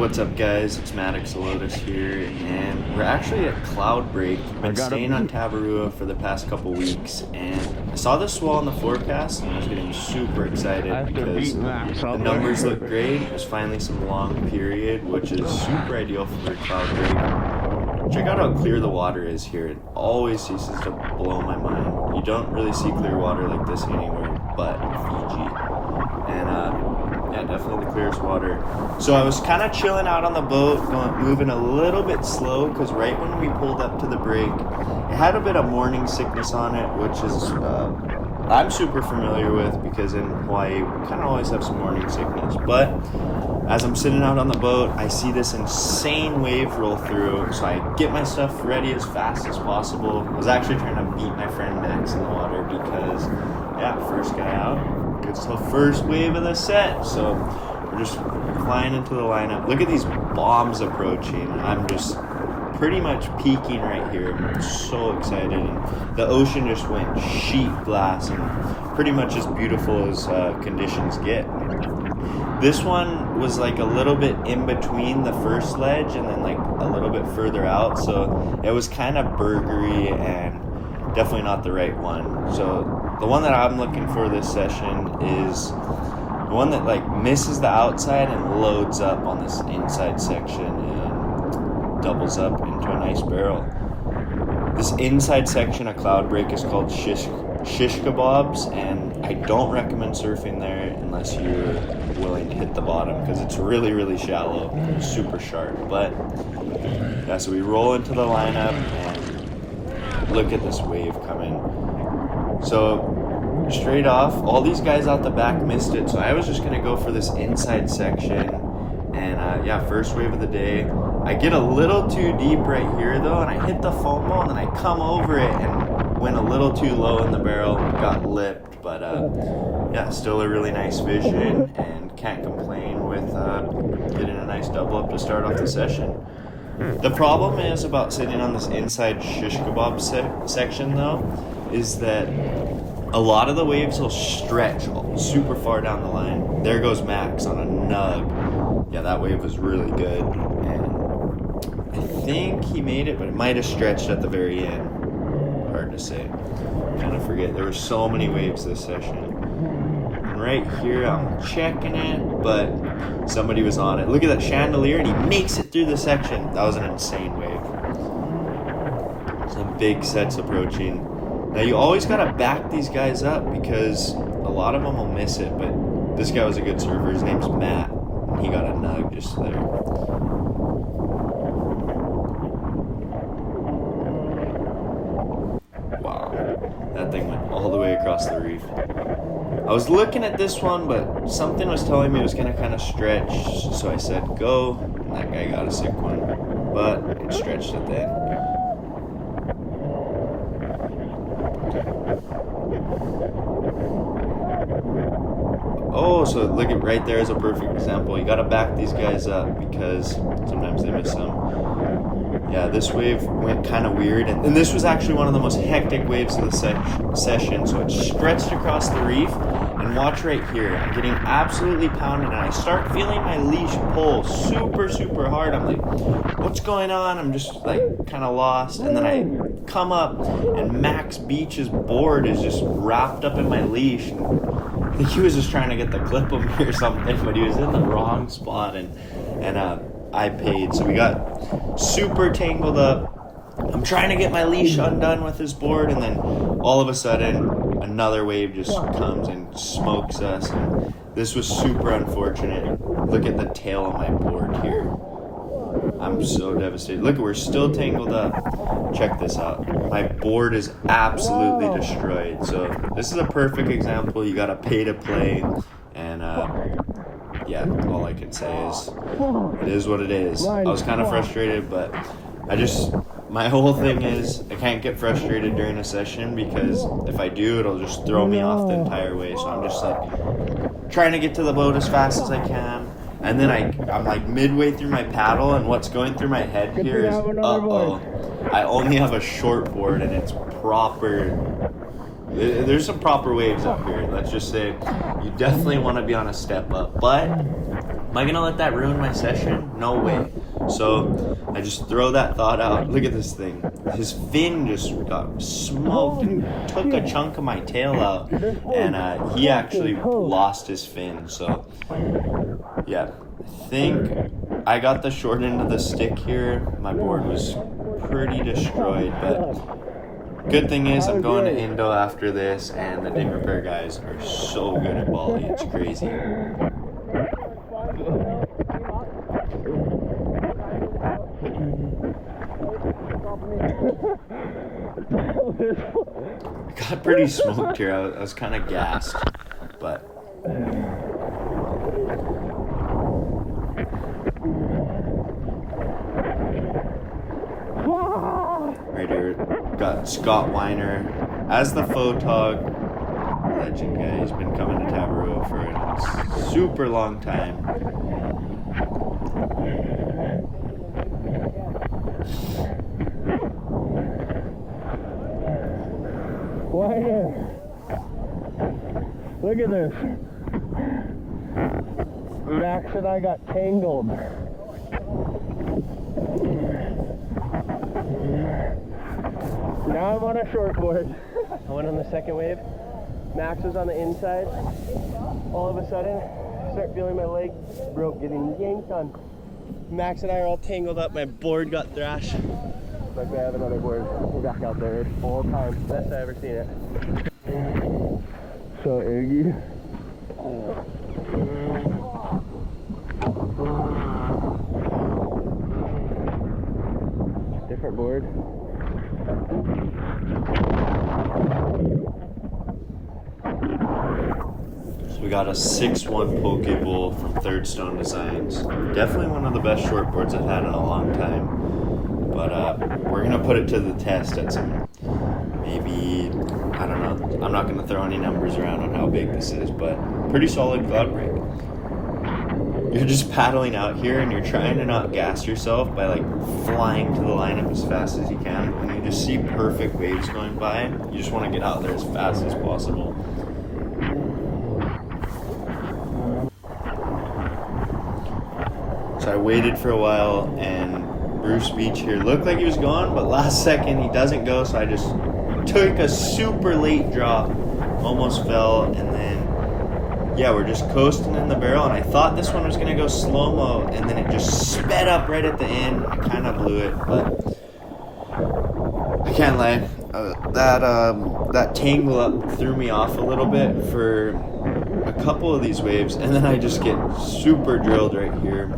What's up, guys? It's Maddox Lotus here, and we're actually at Cloud Break. I've been staying on Tavarua for the past couple weeks, and I saw this swell in the forecast, and I was getting super excited because the numbers look great. There's finally some long period, which is super ideal for Cloud Break. Check out how clear the water is here. It always ceases to blow my mind. You don't really see clear water like this anywhere but Fiji. And yeah, definitely the clearest water. So I was kind of chilling out on the boat, moving a little bit slow, because right when we pulled up to the break, it had a bit of morning sickness on it, which is I'm super familiar with, because in Hawaii we kind of always have some morning sickness. But as I'm sitting out on the boat, I see this insane wave roll through, so I get my stuff ready as fast as possible. I was actually trying to beat my friend Max in the water because, yeah, first guy out. It's the first wave of the set, so we're just flying into the lineup. Look at these bombs approaching. I'm just pretty much peaking right here. I'm so excited, and the ocean just went sheet glass and pretty much as beautiful as conditions get. This one was like a little bit in between the first ledge and then like a little bit further out, so it was kind of burgery and definitely not the right one. So the one that I'm looking for this session is the one that like misses the outside and loads up on this inside section and doubles up into a nice barrel. This inside section of Cloud Break is called shish kebabs, and I don't recommend surfing there unless you're willing to hit the bottom, because it's really, really shallow and super sharp. But yeah, so we roll into the lineup and look at this wave coming. So straight off, all these guys out the back missed it, so I was just going to go for this inside section. And yeah, first wave of the day. I get a little too deep right here though, and I hit the foam wall, and then I come over it and went a little too low in the barrel, got lipped. But yeah, still a really nice vision, and can't complain with getting a nice double up to start off the session. The problem is about sitting on this inside shish kebab section though, is that a lot of the waves will stretch super far down the line. There goes Max on a nug. Yeah, that wave was really good, and I think he made it, but it might have stretched at the very end. Hard to say. Kind of forget. There were so many waves this session. And right here, I'm checking it, but somebody was on it. Look at that chandelier, and he makes it through the section. That was an insane wave. Some big sets approaching. Now, you always got to back these guys up, because a lot of them will miss it, but this guy was a good server. His name's Matt, and he got a nug just there. Wow, that thing went all the way across the reef. I was looking at this one, but something was telling me it was going to kind of stretch, so I said go, and that guy got a sick one, but it stretched at the end. Oh, so look at right there is a perfect example. You got to back these guys up, because sometimes they miss them. Yeah, this wave went kind of weird, and this was actually one of the most hectic waves of the session, so it stretched across the reef, and watch right here. I'm getting absolutely pounded, and I start feeling my leash pull super, super hard. I'm like, what's going on? I'm just like kind of lost, and then I come up, and Max Beach's board is just wrapped up in my leash, and I think he was just trying to get the clip of me or something, but he was in the wrong spot, and I paid. So we got super tangled up. I'm trying to get my leash undone with his board, and then all of a sudden another wave just comes and smokes us. And this was super unfortunate. Look at the tail of my board here. I'm so devastated. Look, we're still tangled up. Check this out. My board is absolutely destroyed. So this is a perfect example. You gotta pay to play, and yeah, all I can say is it is what it is. I was kind of frustrated, but my whole thing is I can't get frustrated during a session, because if I do, it'll just throw me off the entire way. So I'm just like trying to get to the boat as fast as I can. And then I'm like midway through my paddle, and what's going through my head here is, I only have a short board, and it's proper. There's some proper waves up here. Let's just say you definitely want to be on a step up. But Am I going to let that ruin my session? No way. So I just throw that thought out. Look at this thing. His fin just got smoked and took a chunk of my tail out. And he actually lost his fin. So, yeah. I think I got the short end of the stick here. My board was pretty destroyed. But good thing is I'm going to Indo after this. And the ding repair guys are so good at Bali. It's crazy. I got pretty smoked here. I was kind of gassed, but right here got Scott Weiner as the photog legend guy. He's been coming to Tavarua for a super long time. Weiner, look at this. Max and I got tangled. Now I'm on a shortboard. I went on the second wave. Max was on the inside. All of a sudden, I start feeling my leg broke, getting yanked on. Max and I are all tangled up. My board got thrashed. Like I have another board. We're back out there all the time. Best I've ever seen it. So Iggy. Different board. So we got a 6-1 poke bowl from Third Stone Designs. Definitely one of the best shortboards I've had in a long time. But we're going to put it to the test at some, maybe, I don't know. I'm not going to throw any numbers around on how big this is, but pretty solid cloud break. You're just paddling out here and you're trying to not gas yourself by like flying to the lineup as fast as you can. And you just see perfect waves going by. You just want to get out there as fast as possible. So I waited for a while and Bruce Beach here looked like he was gone, but last second he doesn't go, so I just took a super late drop, almost fell, and then, yeah, we're just coasting in the barrel, and I thought this one was going to go slow-mo, and then it just sped up right at the end. I kind of blew it, but I can't lie. That tangle up threw me off a little bit for a couple of these waves, and then I just get super drilled right here.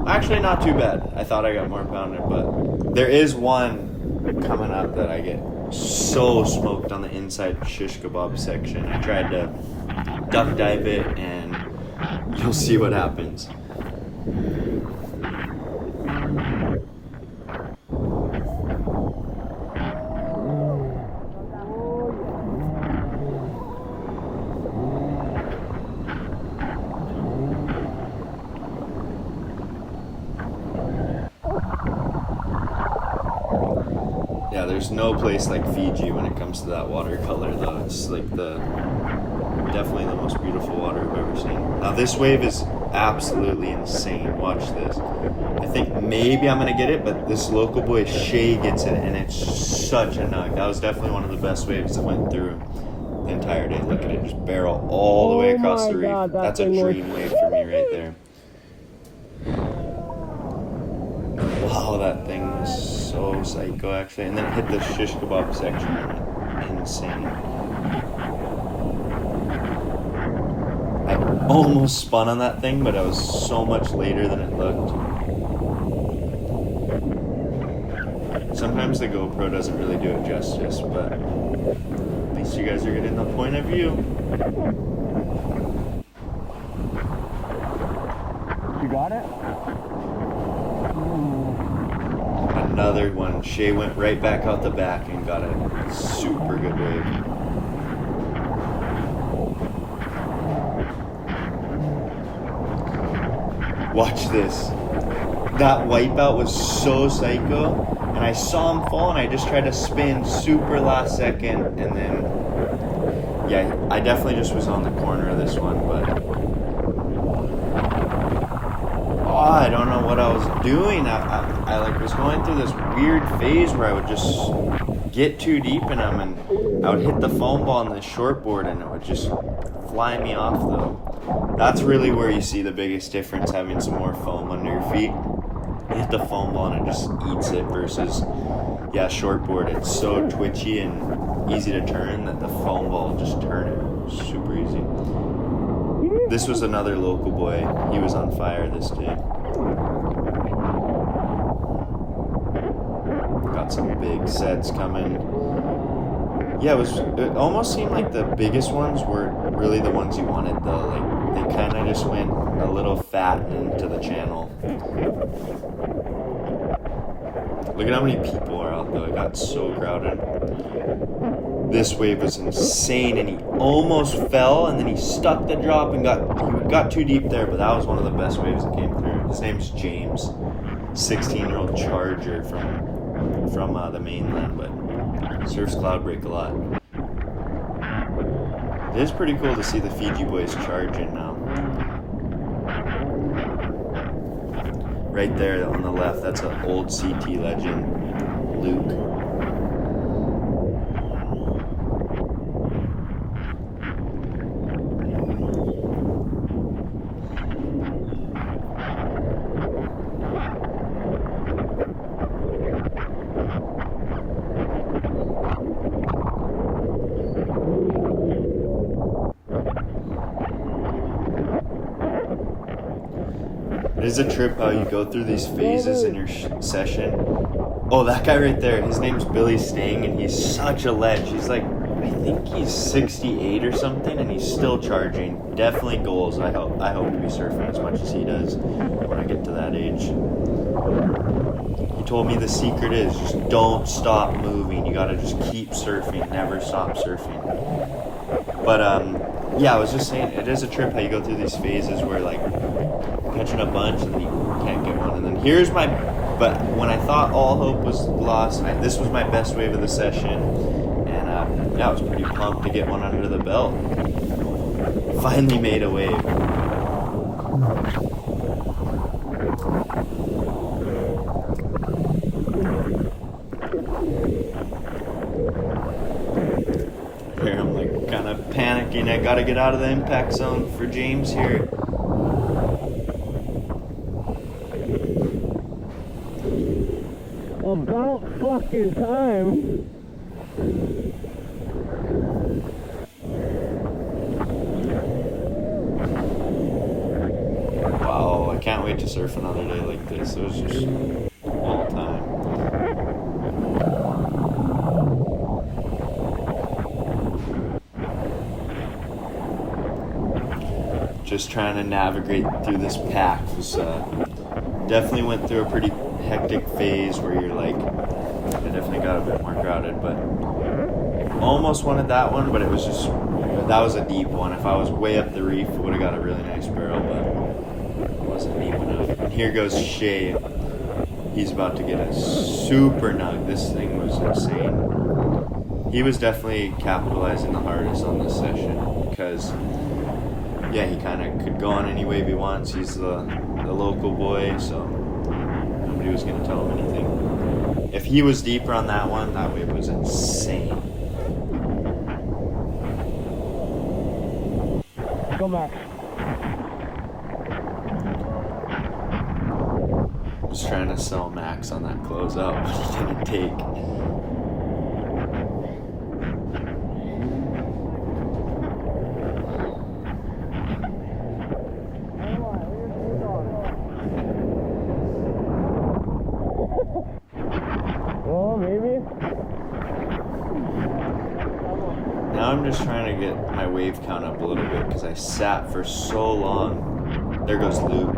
Actually, not too bad. I thought I got more pounded, but there is one coming up that I get so smoked on the inside shish kebab section. I tried to duck dive it, and you'll see what happens. Yeah, there's no place like Fiji when it comes to that watercolor, though. It's like definitely the most beautiful water I've ever seen. Now this wave is absolutely insane. Watch this. I think maybe I'm gonna get it, but this local boy Shay gets it, and it's such a nug. That was definitely one of the best waves that went through the entire day. Look at it, just barrel all the way across the reef. God, that's a dream wave for me right there. Wow, that thing was so psycho actually. And then it hit the shish kebab section. Insane. I almost spun on that thing, but I was so much later than it looked. Sometimes the GoPro doesn't really do it justice, but at least you guys are getting the point of view. You got it? Another one. Shay went right back out the back and got a super good wave. Watch this. That wipeout was so psycho, and I saw him fall, and I just tried to spin super last second, and then, yeah, I definitely just was on the corner of this one, but I don't know what I was doing. I like was going through this weird phase where I would just get too deep in them, and I would hit the foam ball on the shortboard, and it would just fly me off. Though that's really where you see the biggest difference, having some more foam under your feet. You hit the foam ball and it just eats it versus shortboard. It's so twitchy and easy to turn that the foam ball will just turn it super easy. This was another local boy. He was on fire this day. Got some big sets coming. Yeah, it almost seemed like the biggest ones were really the ones you wanted though. Like they kind of just went a little fat into the channel. Look at how many people are out though. It got so crowded. This wave was insane, and he almost fell, and then he stuck the drop and got too deep there, but that was one of the best waves that came through. His name's James, 16-year-old charger from the mainland, but surfs Cloudbreak a lot. It is pretty cool to see the Fiji boys charging now. Right there on the left, that's an old CT legend, Luke. It is a trip how you go through these phases in your session. Oh, that guy right there, his name's Billy Stang, and he's such a ledge. He's like, I think he's 68 or something, and he's still charging. Definitely goals. I hope to be surfing as much as he does when I get to that age. He told me the secret is just don't stop moving. You gotta just keep surfing, never stop surfing. But I was just saying, it is a trip how you go through these phases where like catching a bunch and then you can't get one, and then but when I thought all hope was lost, this was my best wave of the session, and I was pretty pumped to get one under the belt. Finally made a wave. Here I'm like kind of panicking. I gotta get out of the impact zone for James here. About fucking time. Wow, I can't wait to surf another day like this. It was just all time. Just trying to navigate through this pack was definitely went through a pretty hectic phase where you're like, I definitely got a bit more crowded, but almost wanted that one, but that was a deep one. If I was way up the reef, it would have got a really nice barrel, but it wasn't deep enough. And here goes Shay. He's about to get a super nug. This thing was insane. He was definitely capitalizing the hardest on this session because he kind of could go on any wave he wants. He's the local boy, so nobody was going to tell him anything. If he was deeper on that one, that wave was insane. Go back. I was trying to sell Max on that closeout, but he didn't take. Well, maybe. Now I'm just trying to get my wave count up a little bit because I sat for so long. There goes Luke.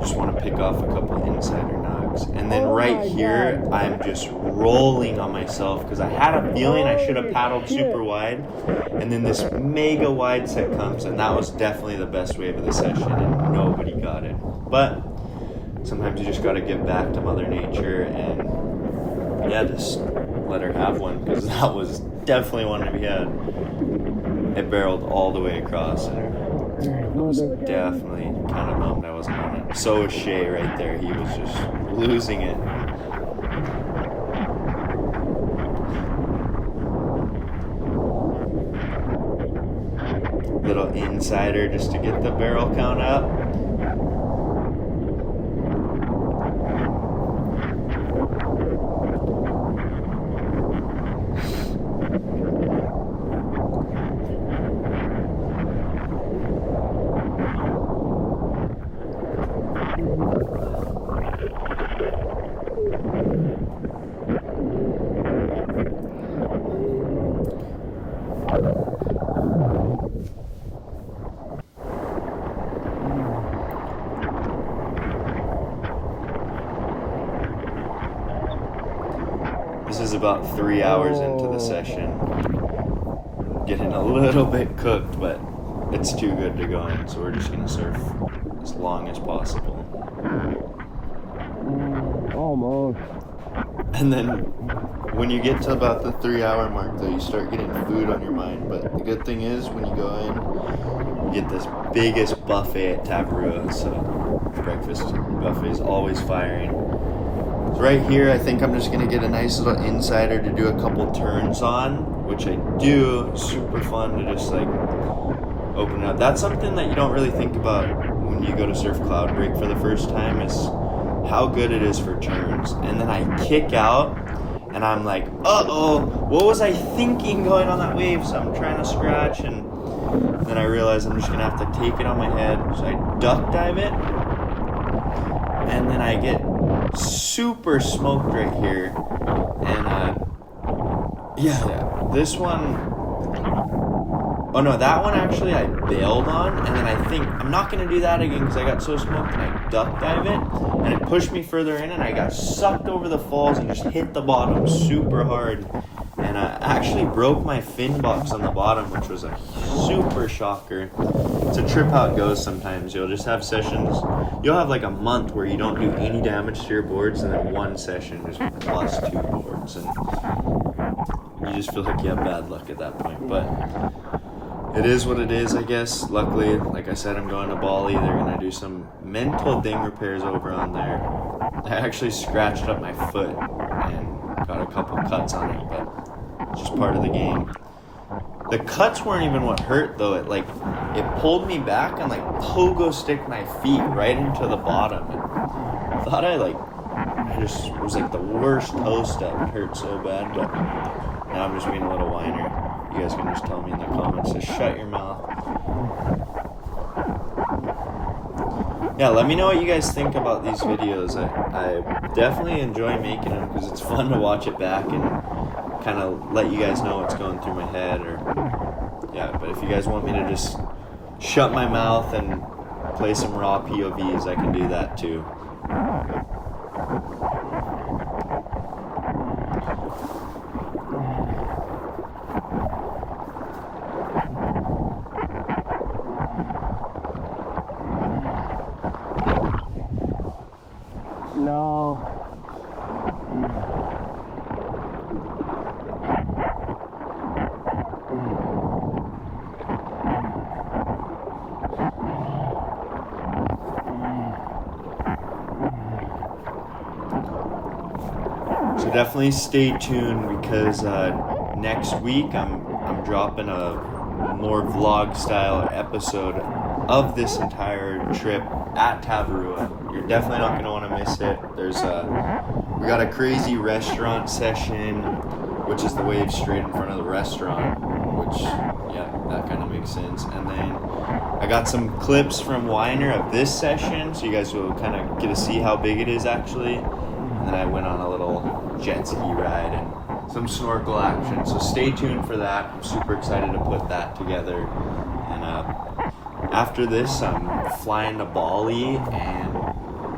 Just want to pick off a couple insider nugs. And then right here, God. I'm just rolling on myself because I had a feeling I should have paddled super wide. And then this mega wide set comes, and that was definitely the best wave of the session, and nobody got it. But sometimes you just got to give back to Mother Nature and just let her have one, because that was definitely one to be had. It barreled all the way across, and it was definitely kind of bummed I wasn't on it. So was Shay right there. He was just losing it. Little insider just to get the barrel count up. This is about 3 hours into the session. Getting a little bit cooked, but it's too good to go in, so we're just gonna surf as long as possible. Almost. And then when you get to about the 3 hour mark though, you start getting food on your mind. But the good thing is when you go in, you get this biggest buffet at Tavarua, so breakfast buffet is always firing. So right here, I think I'm just gonna get a nice little insider to do a couple turns on, which I do. Super fun to just like open it up. That's something that you don't really think about when you go to surf cloud break for the first time, is how good it is for turns. And then I kick out and I'm like, uh-oh, what was I thinking going on that wave? So I'm trying to scratch, and then I realize I'm just gonna have to take it on my head. So I duck dive it, and then I get super smoked right here. And yeah, this one, oh no, that one actually I bailed on, and then I think I'm not gonna do that again because I got so smoked, and I duck dive it, and it pushed me further in, and I got sucked over the falls and just hit the bottom super hard, and I actually broke my fin box on the bottom, which was a super shocker. It's a trip how it goes sometimes. You'll just have sessions, you'll have like a month where you don't do any damage to your boards, and then one session just plus 2 boards, and you just feel like you have bad luck at that point. But it is what it is, I guess. Luckily, like I said, I'm going to Bali. They're going to do some mental ding repairs over on there. I actually scratched up my foot and got a couple cuts on it, but it's just part of the game. The cuts weren't even what hurt, though. It pulled me back and like pogo sticked my feet right into the bottom. And I thought I just was like the worst toe step. It hurt so bad, but now I'm just being a little whiner. You guys can just tell me in the comments to shut your mouth. Yeah, let me know what you guys think about these videos. I definitely enjoy making them because it's fun to watch it back and kind of let you guys know what's going through my head. But if you guys want me to just shut my mouth and play some raw POVs, I can do that too. No. So definitely stay tuned because next week I'm dropping a more vlog style episode of this entire trip at Tavarua. You're definitely not going to want to miss it. We got a crazy restaurant session, which is the wave straight in front of the restaurant, which, yeah, that kind of makes sense. And then I got some clips from Weiner of this session, so you guys will kind of get to see how big it is actually. And then I went on a little jet ski ride and some snorkel action. So stay tuned for that. I'm super excited to put that together. And after this, I'm flying to Bali and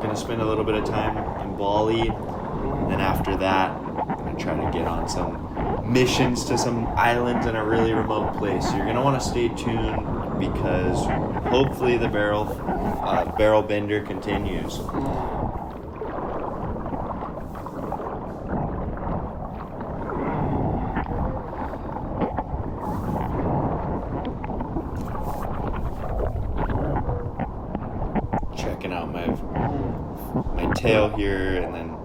gonna spend a little bit of time in Bali. And then after that, I'm gonna try to get on some missions to some islands in a really remote place. So you're gonna want to stay tuned because hopefully the barrel bender continues. taken out my tail here and then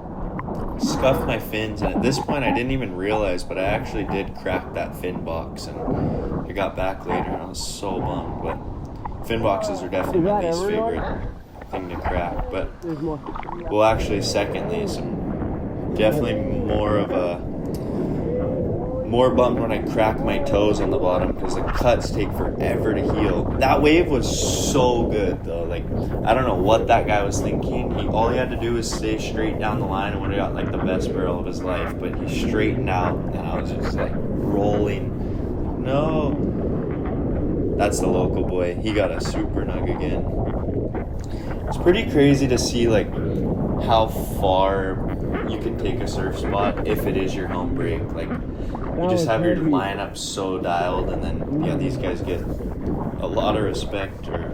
scuffed my fins. And at this point, I didn't even realize, but I actually did crack that fin box, and I got back later and I was so bummed. But fin boxes are definitely my least favorite thing to crack. But well, actually, secondly, definitely more bummed when I crack my toes on the bottom because the cuts take forever to heal. That wave was so good though. Like, I don't know what that guy was thinking. All he had to do was stay straight down the line and would have got like the best barrel of his life. But he straightened out and I was just like rolling. No. That's the local boy. He got a super nug again. It's pretty crazy to see like how far you can take a surf spot if it is your home break. Like, you just have your lineup so dialed, and then yeah, these guys get a lot of respect, or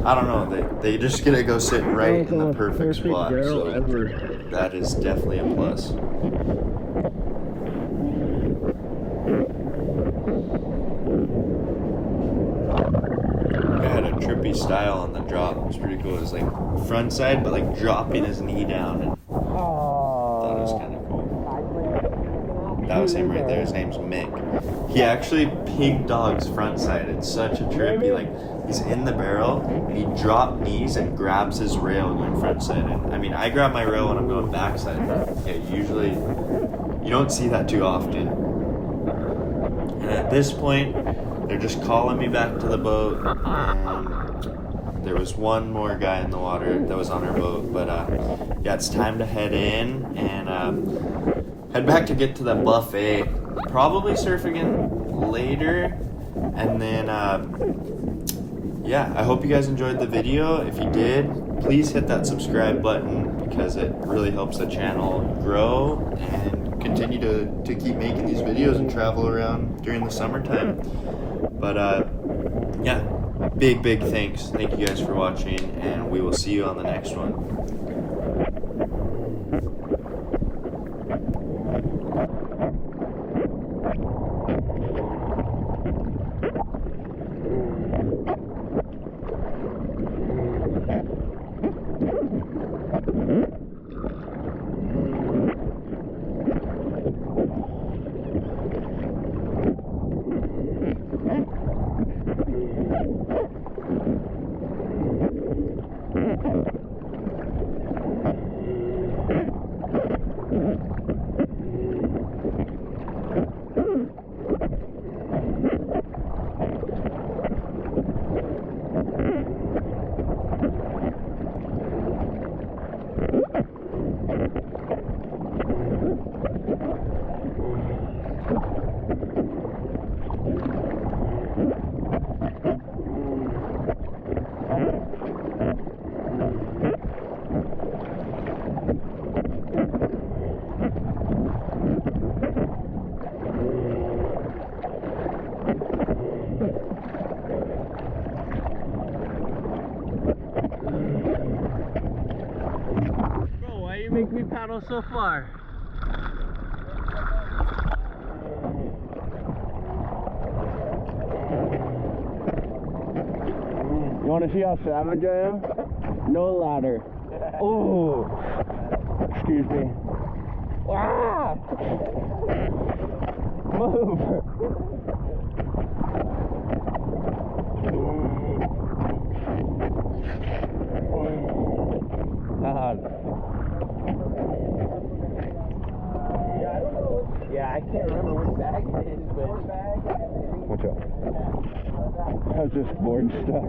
I don't know, they just get to go sit right in the perfect spot. So that is definitely a plus. I had a trippy style on the drop. It was pretty cool. It was like front side, but like dropping his knee down, and that was kind of cool. That was him right there. His name's Mick. He actually pig dogs front side. It's such a trip. He's in the barrel and he dropped knees and grabs his rail going front side. And I mean, I grab my rail when I'm going backside. Yeah, usually you don't see that too often. And at this point, they're just calling me back to the boat. And there was one more guy in the water that was on our boat. But yeah, it's time to head in and head back to get to the buffet. Probably surf again later. And then, yeah, I hope you guys enjoyed the video. If you did, please hit that subscribe button because it really helps the channel grow and continue to keep making these videos and travel around during the summertime. But, yeah, big thanks. Thank you guys for watching, and we will see you on the next one. Make me paddle so far. You want to see how savage I am? No ladder. Oh, excuse me. Ah! Move. Yeah, I can't remember which bag it is, but watch out. I was just board stuck.